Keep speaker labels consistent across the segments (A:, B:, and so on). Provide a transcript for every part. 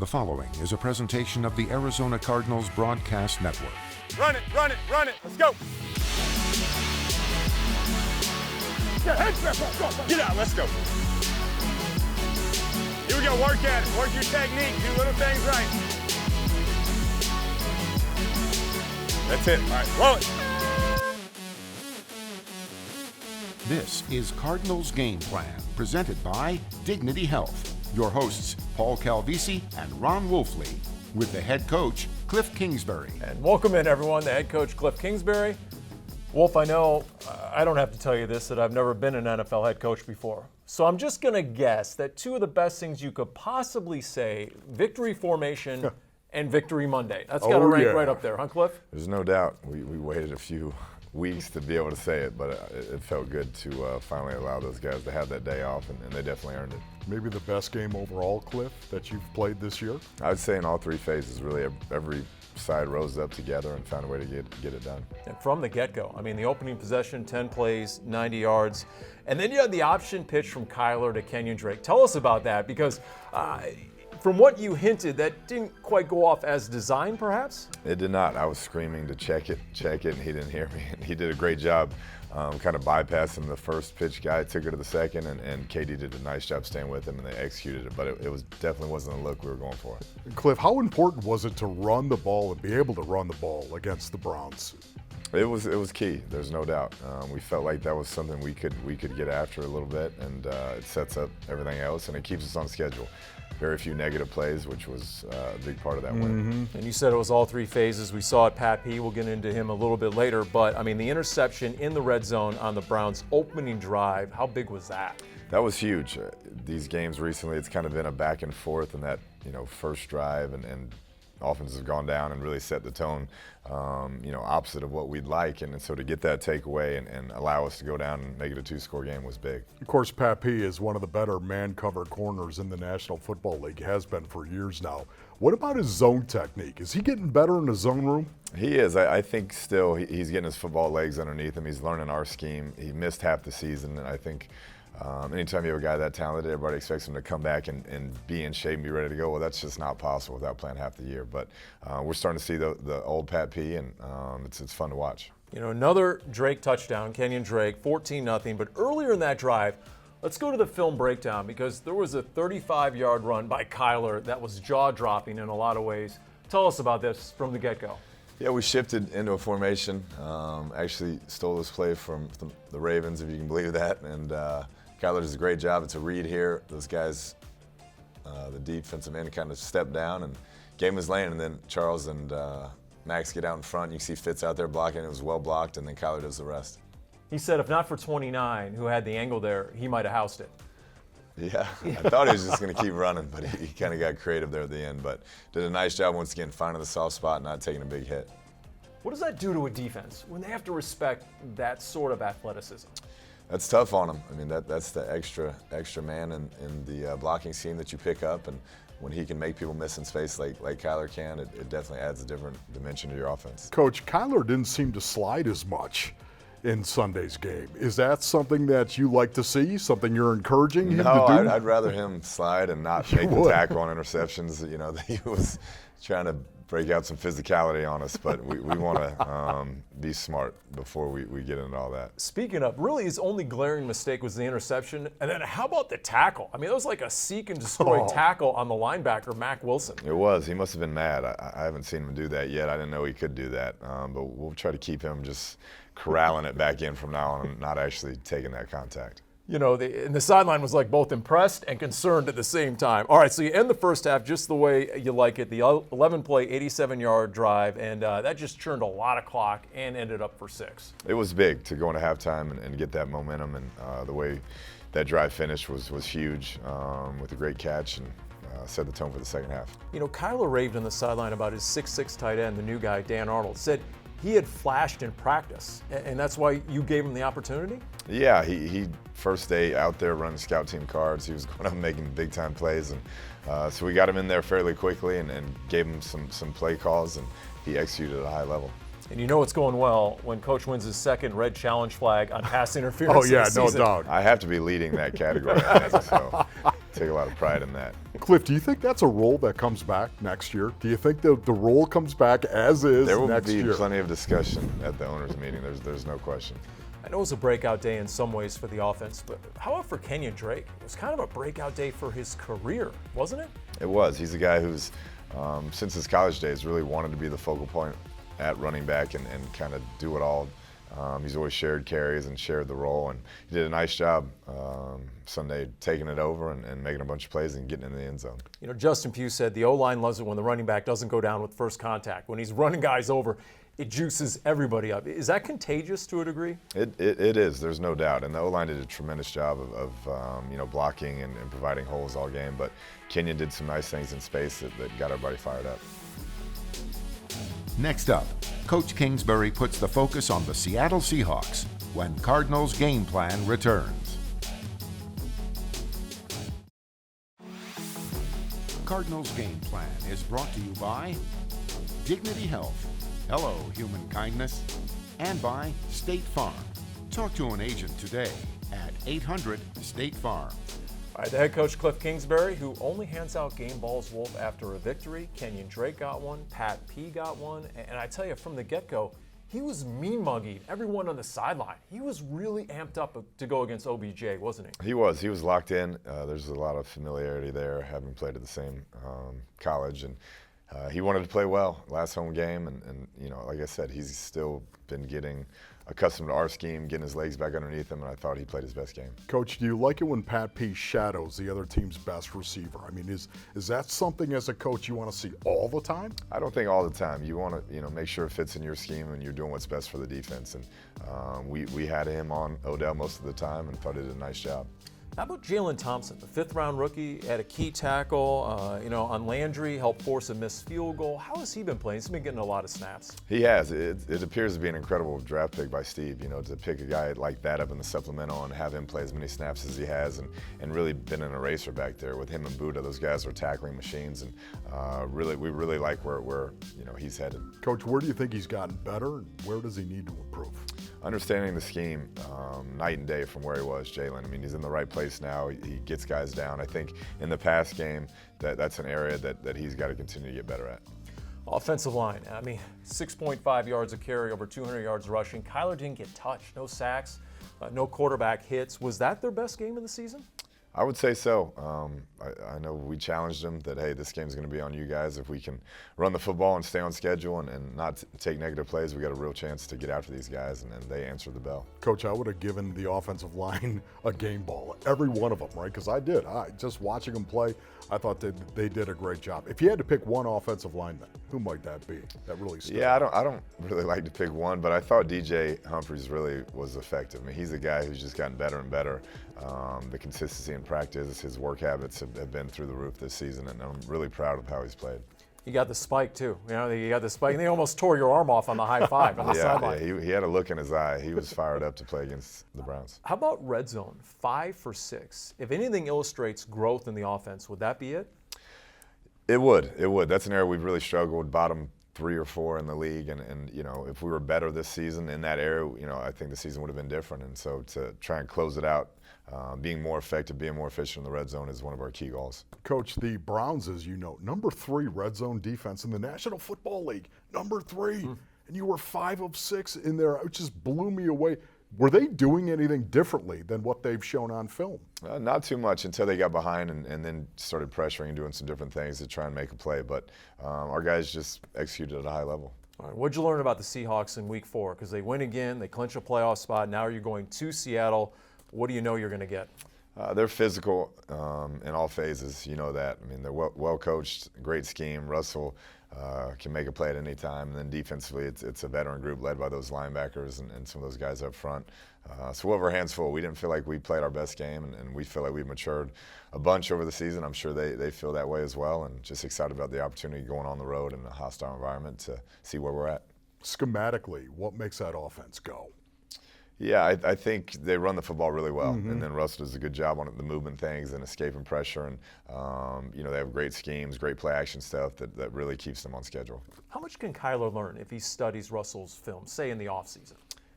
A: The following is a presentation of the Arizona Cardinals Broadcast Network.
B: Run it, run it, run it. Let's go. Get out, let's go. Here we go, work at it. Work your technique, do little things right. That's it, all right, roll it.
A: This is Cardinals Game Plan, presented by Dignity Health. Your hosts, Paul Calvisi and Ron Wolfley, with the head coach, Kliff Kingsbury.
C: And welcome in, everyone, the head coach, Kliff Kingsbury. Wolf, I know I don't have to tell you this, that I've never been an NFL head coach before. So I'm just going to guess that two of the best things you could possibly say, victory formation and victory Monday. That's got to rank right up there, huh, Kliff?
D: There's no doubt. We waited a few weeks to be able to say it, but it felt good to finally allow those guys to have that day off, and they definitely earned it.
E: Maybe the best game overall, Kliff, that you've played this year?
D: I would say in all three phases, really, every side rose up together and found a way to get it done.
C: And from the get-go, I mean, the opening possession, 10 plays, 90 yards, and then you had the option pitch from Kyler to Kenyan Drake. Tell us about that, because from what you hinted, that didn't quite go off as designed, perhaps?
D: It did not. I was screaming to check it, and he didn't hear me. He did a great job kind of bypassing the first pitch guy, took it to the second, and KD did a nice job staying with him, and they executed it. But it was definitely wasn't the look we were going for.
E: Kliff, how important was it to run the ball and be able to run the ball against the Browns?
D: It was key. There's no doubt. We felt like that was something we could get after a little bit, and it sets up everything else, and it keeps us on schedule. Very few negative plays, which was a big part of that win.
C: And you said it was all three phases. We saw it, Pat P. We'll get into him a little bit later. But, I mean, the interception in the red zone on the Browns' opening drive, how big was that? That
D: was huge. These games recently, it's kind of been a back and forth, and that first drive and offenses have gone down and really set the tone, opposite of what we'd like. And so to get that takeaway and allow us to go down and make it a two-score game was big.
E: Of course, Pat P. is one of the better man-cover corners in the National Football League, has been for years now. What about his zone technique? Is he getting better in the zone room?
D: He is. I think still he's getting his football legs underneath him. He's learning our scheme. He missed half the season, and I think anytime you have a guy that talented, everybody expects him to come back and be in shape and be ready to go. Well, that's just not possible without playing half the year. But we're starting to see the old Pat P, and it's fun to watch.
C: Another Drake touchdown, Kenyan Drake, 14-0. But earlier in that drive, let's go to the film breakdown, because there was a 35-yard run by Kyler that was jaw-dropping in a lot of ways. Tell us about this from the get-go.
D: Yeah, we shifted into a formation. Actually stole this play from the Ravens, if you can believe that. And Kyler does a great job. It's a read here. Those guys, the defensive end, kind of stepped down and gave him his lane. And then Charles and Max get out in front. You can see Fitz out there blocking. It was well blocked, and then Kyler does the rest. He
C: said if not for 29, who had the angle there, he might have housed it.
D: Yeah, I thought he was just going to keep running, but he kind of got creative there at the end. But did a nice job once again finding the soft spot and not taking a big hit.
C: What does that do to a defense when they have to respect that sort of athleticism?
D: That's tough on them. I mean, that's the extra man in the blocking scheme that you pick up, and when he can make people miss in space like Kyler can, it definitely adds a different dimension to your offense.
E: Coach, Kyler didn't seem to slide as much in Sunday's game. Is that something that you like to see, something you're encouraging him to do?
D: No, I'd rather him slide and not make the tackle on interceptions. He was trying to break out some physicality on us, but we want to be smart before we get into all that.
C: Speaking of, really his only glaring mistake was the interception, and then how about the tackle? I mean, it was like a seek and destroy tackle on the linebacker, Mac Wilson.
D: It was. He must have been mad. I haven't seen him do that yet. I didn't know he could do that, but we'll try to keep him just corralling it back in from now on and not actually taking that contact.
C: And the sideline was like both impressed and concerned at the same time. All right, so you end the first half just the way you like it, the 11-play, 87-yard drive, and that just churned a lot of clock and ended up for 6.
D: It was big to go into halftime and get that momentum, and the way that drive finished was huge with a great catch and set the tone for the second half.
C: Kyler raved on the sideline about his 6'6" tight end, the new guy, Dan Arnold, said he had flashed in practice, and that's why you gave him the opportunity?
D: Yeah, he first day out there running scout team cards. He was going up making big-time plays, and so we got him in there fairly quickly and gave him some play calls, and he executed at a high level.
C: And you know it's going well when Coach wins his second red challenge flag on pass interference.
E: Oh, yeah, no doubt.
D: I have to be leading that category, I think, so. take a lot of pride in that.
E: Kliff, do you think that's a role that comes back next year? Do you think the role comes back as is
D: There will
E: next
D: be
E: year?
D: plenty of discussion at the owners' meeting. There's no question.
C: I know it was a breakout day in some ways for the offense, but how about for Kenyan Drake? It was kind of a breakout day for his career, wasn't it?
D: It was. He's a guy who's, since his college days, really wanted to be the focal point at running back and kind of do it all. He's always shared carries and shared the role, and he did a nice job Sunday taking it over and making a bunch of plays and getting in the end zone.
C: You know, Justin Pugh said the O-line loves it when the running back doesn't go down with first contact. When he's running guys over, it juices everybody up. Is that contagious to a degree?
D: It is. There's no doubt. And the O-line did a tremendous job of blocking and providing holes all game. But Kenyan did some nice things in space that got everybody fired up.
A: Next up, Coach Kingsbury puts the focus on the Seattle Seahawks when Cardinals Game Plan returns. Cardinals Game Plan is brought to you by Dignity Health. Hello, human kindness. And by State Farm. Talk to an agent today at 800-STATE-FARM.
C: All right, the head coach, Kliff Kingsbury, who only hands out game balls, Wolf, after a victory. Kenyan Drake got one, Pat P got one, and I tell you, from the get-go, he was mean-mugging everyone on the sideline. He was really amped up to go against OBJ, wasn't he?
D: He was locked in. There's a lot of familiarity there, having played at the same college, and he wanted to play well last home game, and you know, like I said, he's still been getting accustomed to our scheme, getting his legs back underneath him, and I thought he played his best game.
E: Coach, do you like it when Pat P shadows the other team's best receiver? I mean, is that something as a coach you want to see all the time?
D: I don't think all the time. You want to, make sure it fits in your scheme and you're doing what's best for the defense. And we had him on Odell most of the time and thought he did a nice job.
C: How about Jalen Thompson, the fifth-round rookie, had a key tackle, on Landry, helped force a missed field goal. How has he been playing? He's been getting a lot of snaps.
D: He has. It appears to be an incredible draft pick by Steve, to pick a guy like that up in the supplemental and have him play as many snaps as he has and really been an eraser back there with him and Buddha. Those guys are tackling machines, and we really like where he's headed.
E: Coach, where do you think he's gotten better, and where does he need to improve?
D: Understanding the scheme night and day from where he was, Jalen. I mean, he's in the right place now. He gets guys down. I think in the pass game, that's an area that he's got to continue to get better at.
C: Offensive line, 6.5 yards a carry, over 200 yards rushing. Kyler didn't get touched, no sacks, no quarterback hits. Was that their best game of the season?
D: I would say so. I know we challenged them that, hey, this game's going to be on you guys. If we can run the football and stay on schedule and not take negative plays, we got a real chance to get after these guys, and they answered the bell.
E: Coach, I would have given the offensive line a game ball, every one of them, right? Because I did. Just watching them play, I thought that they did a great job. If you had to pick one offensive lineman, who might that be? That really stood out.
D: I don't really like to pick one, but I thought DJ Humphries really was effective. I mean, he's a guy who's just gotten better and better. The consistency in practice, his work habits have been through the roof this season, and I'm really proud of how he's played.
C: You got the spike too. You got the spike, and they almost tore your arm off on the high five on the sideline.
D: Yeah, he had a look in his eye. He was fired up to play against the Browns.
C: How about red zone? 5 for 6. If anything illustrates growth in the offense, would that be it?
D: It would. That's an area we've really struggled, bottom 3 or 4 in the league, and if we were better this season in that area, I think the season would have been different. And so to try and close it out, being more effective, being more efficient in the red zone is one of our key goals.
E: Coach, the Browns, as you know, number 3 red zone defense in the National Football League, number 3, and you were 5 of 6 in there. It just blew me away. Were they doing anything differently than what they've shown on film?
D: Not too much until they got behind and then started pressuring and doing some different things to try and make a play. But our guys just executed at a high level.
C: All right, what'd you learn about the Seahawks in Week 4? Because they win again, they clinch a playoff spot. Now you're going to Seattle. What do you know you're going to get?
D: They're physical in all phases. You know that. I mean, they're well coached, great scheme. Russell can make a play at any time. And then defensively, it's a veteran group led by those linebackers and some of those guys up front. So we'll have our hands full. We didn't feel like we played our best game, and we feel like we've matured a bunch over the season. I'm sure they feel that way as well, and just excited about the opportunity going on the road in a hostile environment to see where we're at.
E: Schematically, what makes that offense go?
D: Yeah, I think they run the football really well, and then Russell does a good job on the movement things and escaping pressure, and they have great schemes, great play action stuff that really keeps them on schedule.
C: How much can Kyler learn if he studies Russell's film, say in the offseason?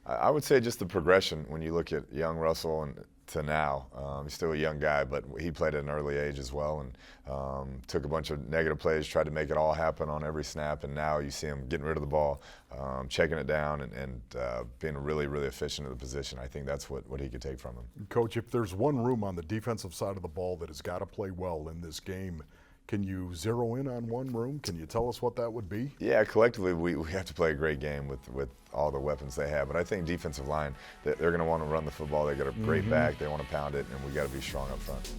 D: I would say just the progression when you look at young Russell and to now. He's still a young guy, but he played at an early age as well, and took a bunch of negative plays, tried to make it all happen on every snap, and now you see him getting rid of the ball, checking it down, and being really, really efficient at the position. I think that's what he could take from him.
E: Coach, if there's one room on the defensive side of the ball that has got to play well in this game, can you zero in on one room? Can you tell us what that would be?
D: Yeah, collectively we have to play a great game with all the weapons they have. But I think defensive line, they're going to want to run the football. They got a great back. They want to pound it, and we got to be strong up front.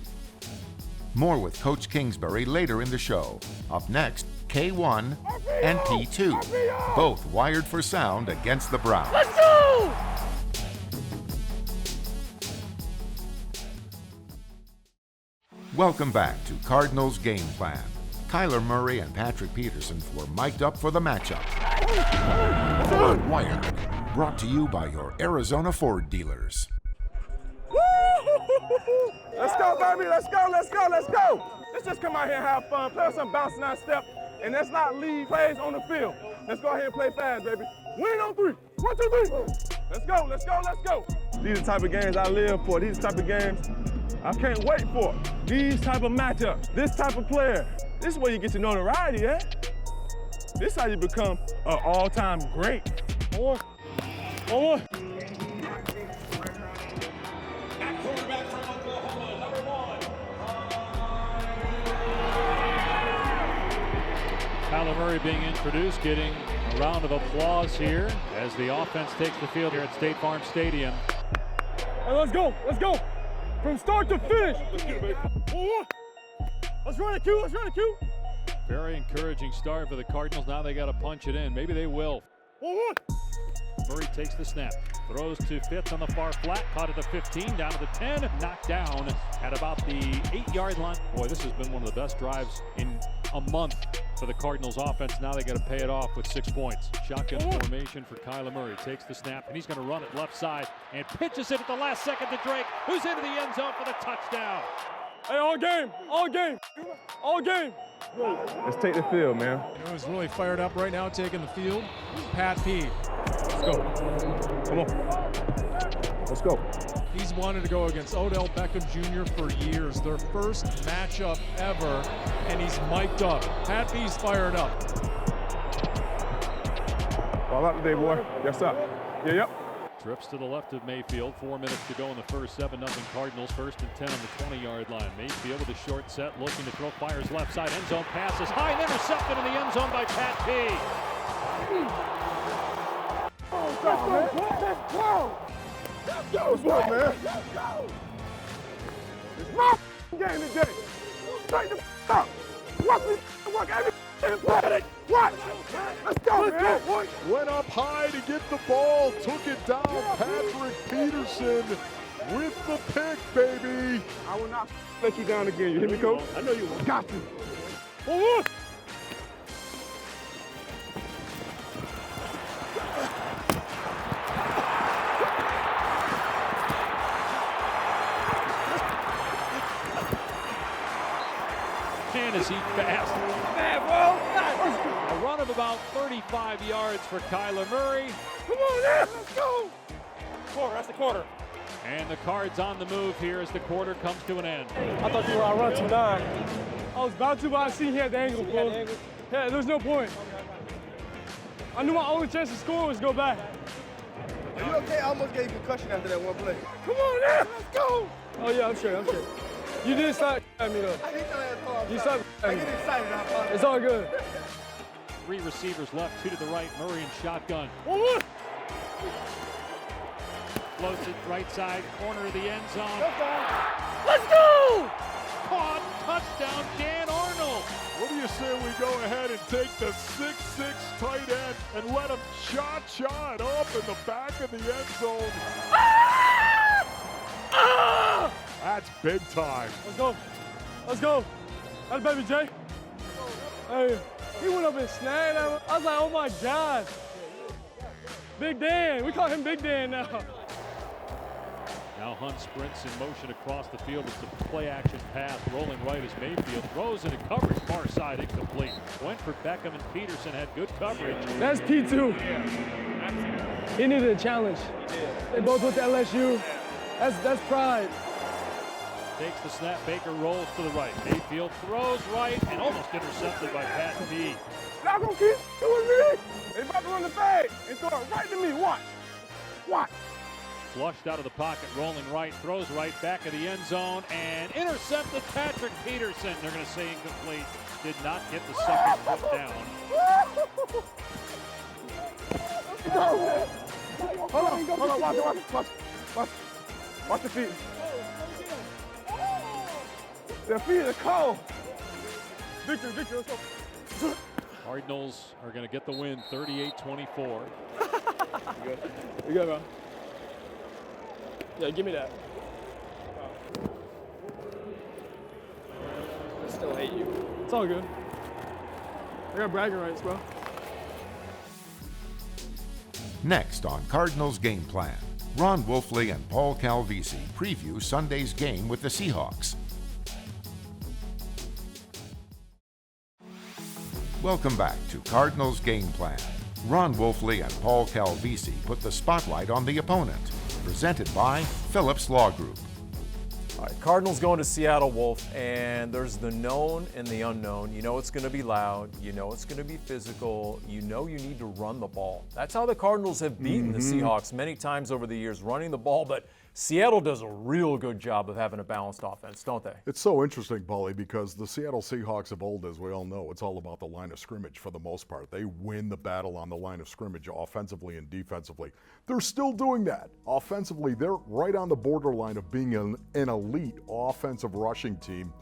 A: More with Coach Kingsbury later in the show. Up next, K1 and P2, both wired for sound against the Browns.
B: Let's go!
A: Welcome back to Cardinals Game Plan. Kyler Murray and Patrick Peterson were mic'd up for the matchup. Wired, brought to you by your Arizona Ford dealers.
B: Let's go, baby. Let's go, let's go, let's go. Let's just come out here and have fun, play some bouncing out step, and let's not leave plays on the field. Let's go ahead and play fast, baby. Win on 3. 1, 2, 3. Let's go, let's go, let's go. These are the type of games I live for. These are the type of games I can't wait for. These type of matchups, this type of player. This is where you get to notoriety, eh? This is how you become an all-time great. One more.
F: Kyler Murray being introduced, getting a round of applause here as the offense takes the field here at State Farm Stadium.
B: Hey, let's go. From start to finish. Let's get it, baby. 1. Let's run it, Q. Let's run it, Q.
F: Very encouraging start for the Cardinals. Now they got to punch it in. Maybe they will.
B: 1.
F: Murray takes the snap, throws to Fitz on the far flat, caught at the 15, down to the 10, knocked down at about the 8-yard line. Boy, this has been one of the best drives in a month for the Cardinals offense. Now they got to pay it off with 6 points. Shotgun formation for Kyler Murray. Takes the snap, and he's going to run it left side and pitches it at the last second to Drake, who's into the end zone for the touchdown.
B: Hey, all game. Let's take the field, man.
G: He was really fired up right now, taking the field. Pat P.
B: Let's go. Come on. Let's go.
G: He's wanted to go against Odell Beckham Jr. for years. Their first matchup ever, and he's mic'd up. Pat P's fired up.
B: Ball out today, boy. Yes, sir. Yep.
F: Trips to the left of Mayfield. 4 minutes to go in the first. 7-0 Cardinals. 1st and 10 on the 20-yard line. Mayfield with a short set, looking to throw, fires left side. End zone passes high and intercepted in the end zone by Pat P.
B: Let's go, man. Let's go, man. It's my game today. Straight the up. Watch me work every Watch. Let's go, man.
E: Went up high to get the ball, took it down. Patrick Peterson with the pick, baby.
B: I will not let you down again. You hear me, coach? I know you will. Got you. 1.
F: Is he fast? A run of about 35 yards for Kyler Murray.
B: Come on, man. Let's go. Quarter. That's the quarter.
F: And the Cards on the move here as the quarter comes to an end.
B: I thought you were on run to 9. I was about to, but I see he had the angle, bro. Yeah, there's no point. I knew my only chance to score was go back.
H: Are you okay? I almost gave you a concussion after that one play.
B: Come on, man. Let's go. Oh, yeah, I'm sure. You did start at me, though.
H: I hate your ass ball.
B: You started
H: I get excited. I apologize.
B: It's all good.
F: 3 receivers left, 2 to the right. Murray in shotgun.
B: 1.
F: Floats it right side, corner of the end zone.
B: Let's go.
F: Caught, touchdown, Dan Arnold.
E: What do you say we go ahead and take the 6'6" tight end and let him shot up in the back of the end zone? That's big time.
B: Let's go. That's baby Jay. Hey, he went up and snagged that one. I was like, oh my God. Big Dan. We call him Big Dan now.
F: Now Hunt sprints in motion across the field. It's a play-action pass. Rolling right as Mayfield throws into coverage. Far side incomplete. Went for Beckham and Peterson. Had good coverage.
B: That's P2. He needed a challenge. They both went to LSU.
G: That's pride.
F: Takes the snap. Baker rolls to the right. Mayfield throws right and almost intercepted by Pat P.
B: Not gonna keep doing me. They about to run the fade and throw it right to me. Watch. Watch.
F: Flushed out of the pocket, rolling right, throws right back of the end zone, and intercepted Patrick Peterson. They're going to say incomplete. Did not get the second foot down.
B: Hold on, watch the feet. Their feet are cold. Victor, let's go.
F: Cardinals are going to get the win, 38-24.
H: You good, bro? Yeah, give me that. I still hate you.
G: It's all good. I got bragging rights, bro.
A: Next on Cardinals Game Plan, Ron Wolfley and Paul Calvisi preview Sunday's game with the Seahawks. Welcome back to Cardinals Game Plan. Ron Wolfley and Paul Calvisi put the spotlight on the opponent. Presented by Phillips Law Group.
C: All right, Cardinals going to Seattle, Wolf, and there's the known and the unknown. You know it's going to be loud. You know it's going to be physical. You know you need to run the ball. That's how the Cardinals have beaten the Seahawks many times over the years, running the ball, but Seattle does a real good job of having a balanced offense, don't they?
E: It's so interesting, Paulie, because the Seattle Seahawks of old, as we all know, it's all about the line of scrimmage for the most part. They win the battle on the line of scrimmage offensively and defensively. They're still doing that. Offensively, they're right on the borderline of being an elite offensive rushing team.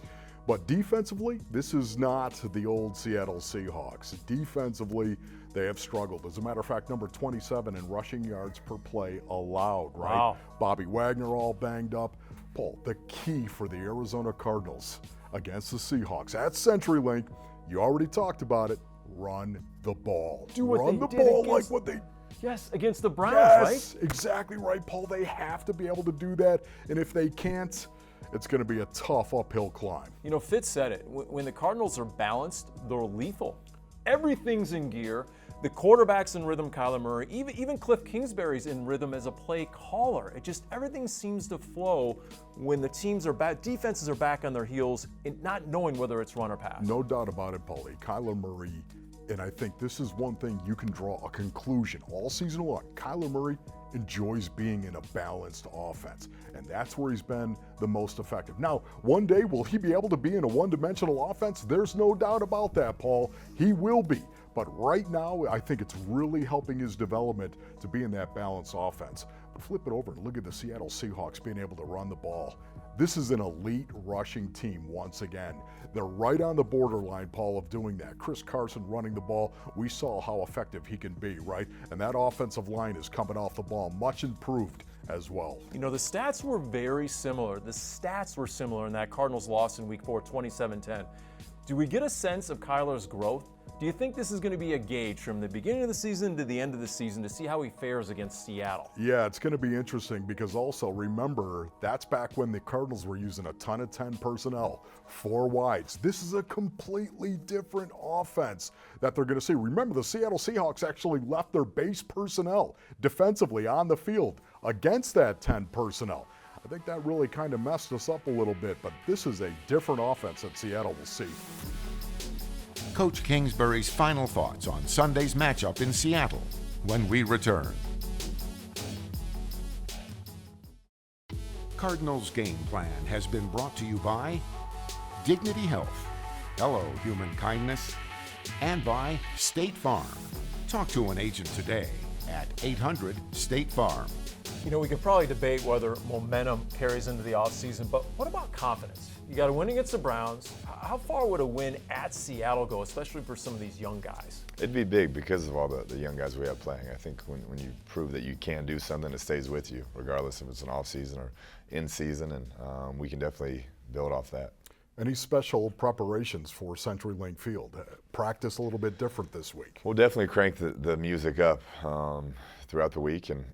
E: But defensively, this is not the old Seattle Seahawks. Defensively, they have struggled. As a matter of fact, number 27 in rushing yards per play allowed, right?
C: Wow.
E: Bobby Wagner all banged up. Paul, the key for the Arizona Cardinals against the Seahawks at CenturyLink, you already talked about it, run the ball.
C: Do what
E: run
C: they
E: the
C: did
E: ball
C: against-
E: like what they
C: Yes, against the Browns,
E: Yes,
C: right?
E: exactly right, Paul. They have to be able to do that. And if they can't, it's going to be a tough uphill climb.
C: You know, Fitz said it. When the Cardinals are balanced, they're lethal. Everything's in gear. The quarterback's in rhythm, Kyler Murray. Even Kliff Kingsbury's in rhythm as a play caller. It just, everything seems to flow when the teams are back, defenses are back on their heels, and not knowing whether it's run or pass.
E: No doubt about it, Paulie. Kyler Murray, and I think this is one thing you can draw a conclusion all season long. Kyler Murray enjoys being in a balanced offense, and that's where he's been the most effective. Now, one day, will he be able to be in a one-dimensional offense? There's no doubt about that, Paul. He will be. But right now, I think it's really helping his development to be in that balanced offense. But flip it over and look at the Seattle Seahawks being able to run the ball. This is an elite rushing team once again. They're right on the borderline, Paul, of doing that. Chris Carson running the ball, we saw how effective he can be, right? And that offensive line is coming off the ball, much improved as well.
C: You know, the stats were very similar. The stats were similar in that Cardinals loss in Week 4, 27-10. Do we get a sense of Kyler's growth? Do you think this is going to be a gauge from the beginning of the season to the end of the season to see how he fares against Seattle?
E: Yeah, it's going to be interesting because also remember, that's back when the Cardinals were using a ton of 10 personnel, 4 wides. This is a completely different offense that they're going to see. Remember, the Seattle Seahawks actually left their base personnel defensively on the field against that 10 personnel. I think that really kind of messed us up a little bit, but this is a different offense that Seattle will see.
A: Coach Kingsbury's final thoughts on Sunday's matchup in Seattle when we return. Cardinals Game Plan has been brought to you by Dignity Health, Hello Human Kindness, and by State Farm. Talk to an agent today at 800-STATE-FARM.
C: You know, we could probably debate whether momentum carries into the offseason, but what about confidence? You got to win against the Browns. How far would a win at Seattle go, especially for some of these young guys?
D: It'd be big because of all the young guys we have playing. I think when you prove that you can do something, it stays with you, regardless if it's an off-season or in-season, and we can definitely build off that.
E: Any special preparations for CenturyLink Field? Practice a little bit different this week.
D: We'll definitely crank the music up throughout the week, and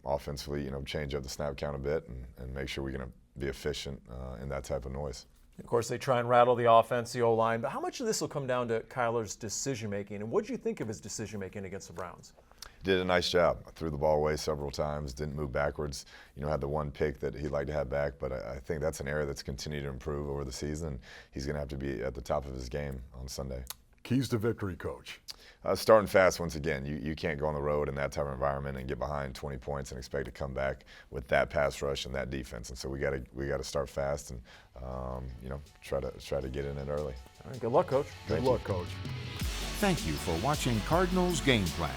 D: offensively, change up the snap count a bit and make sure we're going to be efficient in that type of noise.
C: Of course, they try and rattle the offense, the O-line, but how much of this will come down to Kyler's decision-making, and what did you think of his decision-making against the Browns?
D: did a nice job. Threw the ball away several times, didn't move backwards. Had the one pick that he'd like to have back, but I think that's an area that's continued to improve over the season. He's going to have to be at the top of his game on Sunday.
E: Keys to victory, Coach.
D: Starting fast once again. You can't go on the road in that type of environment and get behind 20 points and expect to come back with that pass rush and that defense. And so we got to start fast and try to get in it early.
C: All right, good luck, Coach.
E: Good luck, Coach.
A: Thank you for watching Cardinals Game Plan.